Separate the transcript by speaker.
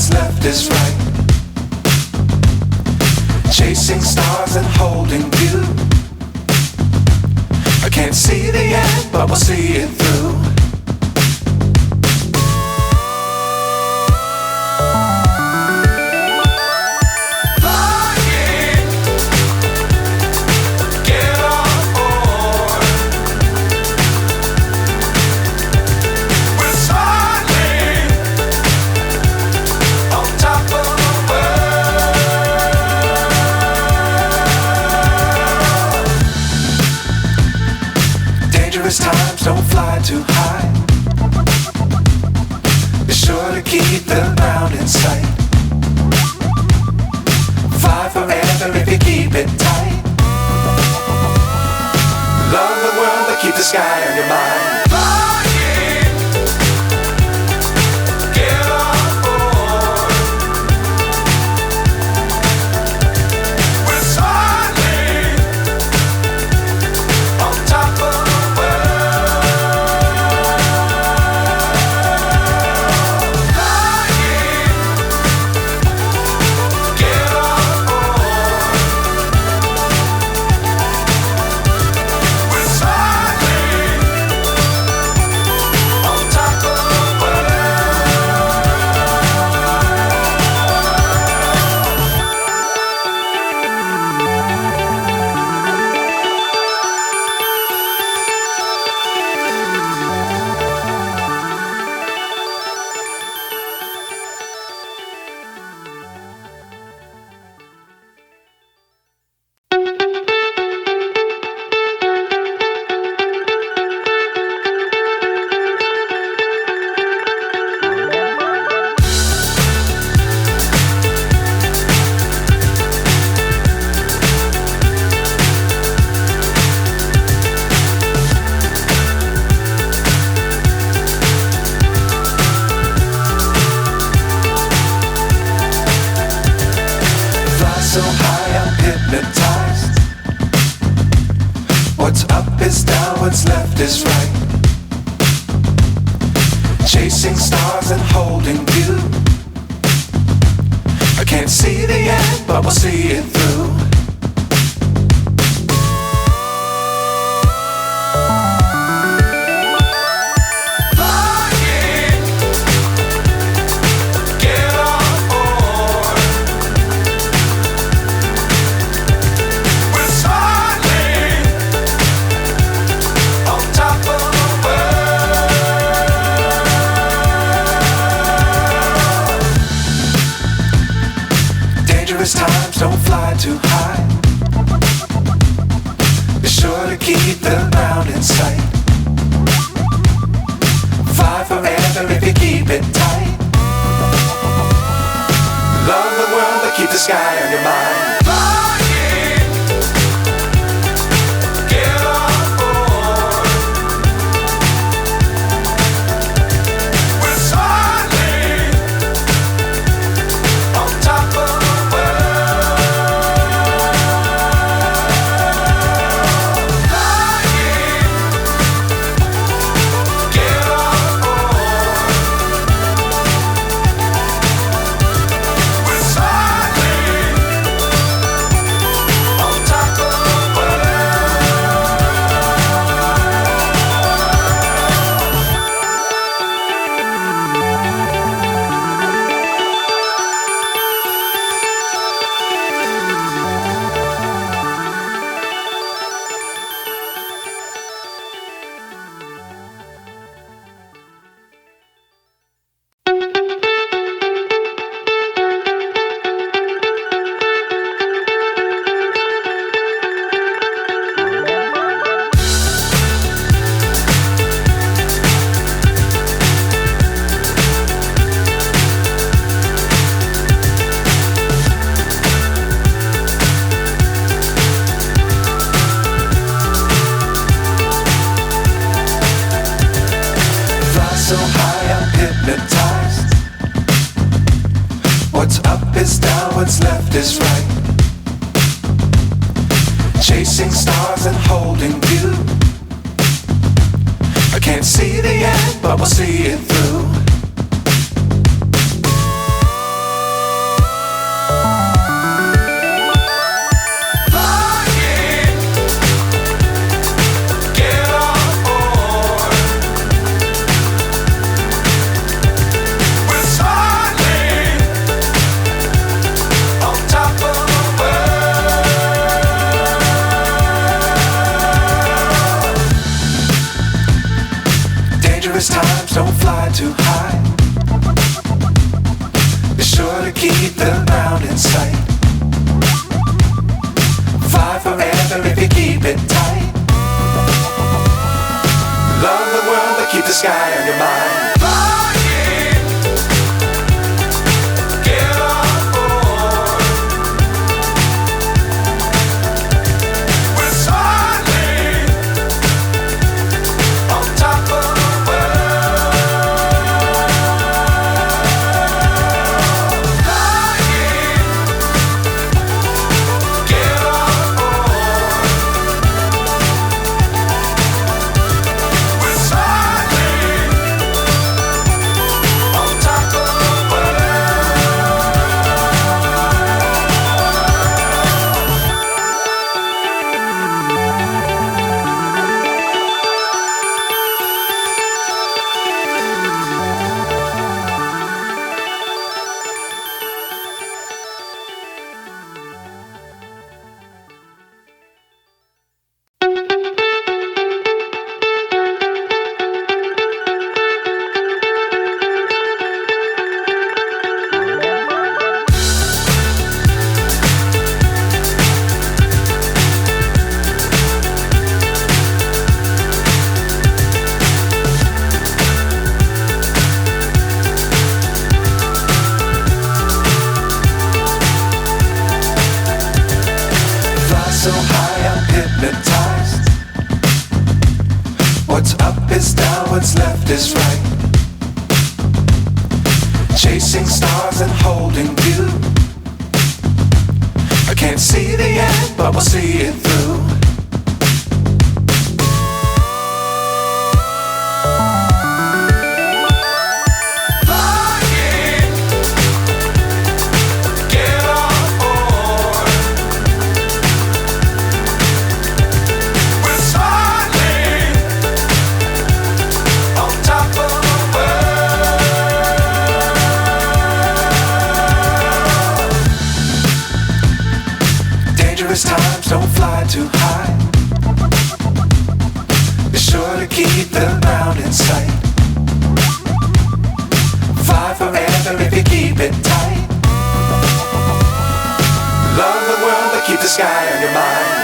Speaker 1: what's left is right. Chasing stars and holding you. I can't see the end, but we'll see it through. Times don't fly too high. Be sure to keep the ground in sight. Fly forever if you keep it tight. Love the world but keep the sky on your mind. So high I'm hypnotized. What's up is down, what's left is right. Chasing stars and holding you. I can't see the end, but we'll see it through. Times don't fly too high. Be sure to keep the ground in sight. Fly forever if you keep it tight. Love the world but keep the sky on your mind. So high I'm hypnotized. What's up is down, what's left is right. Chasing stars and holding you. I can't see the end, but we'll see it through. don't fly too high. Be sure to keep the ground in sight. Fly forever if you keep it tight. Love the world, but keep the sky on your mind. So high I'm hypnotized. What's up is down, what's left is right. Chasing stars and holding you. I can't see the end, but we'll see it through. Times don't fly too high. Be sure to keep the ground in sight. Fly forever if you keep it tight. Love the world, but keep the sky on your mind.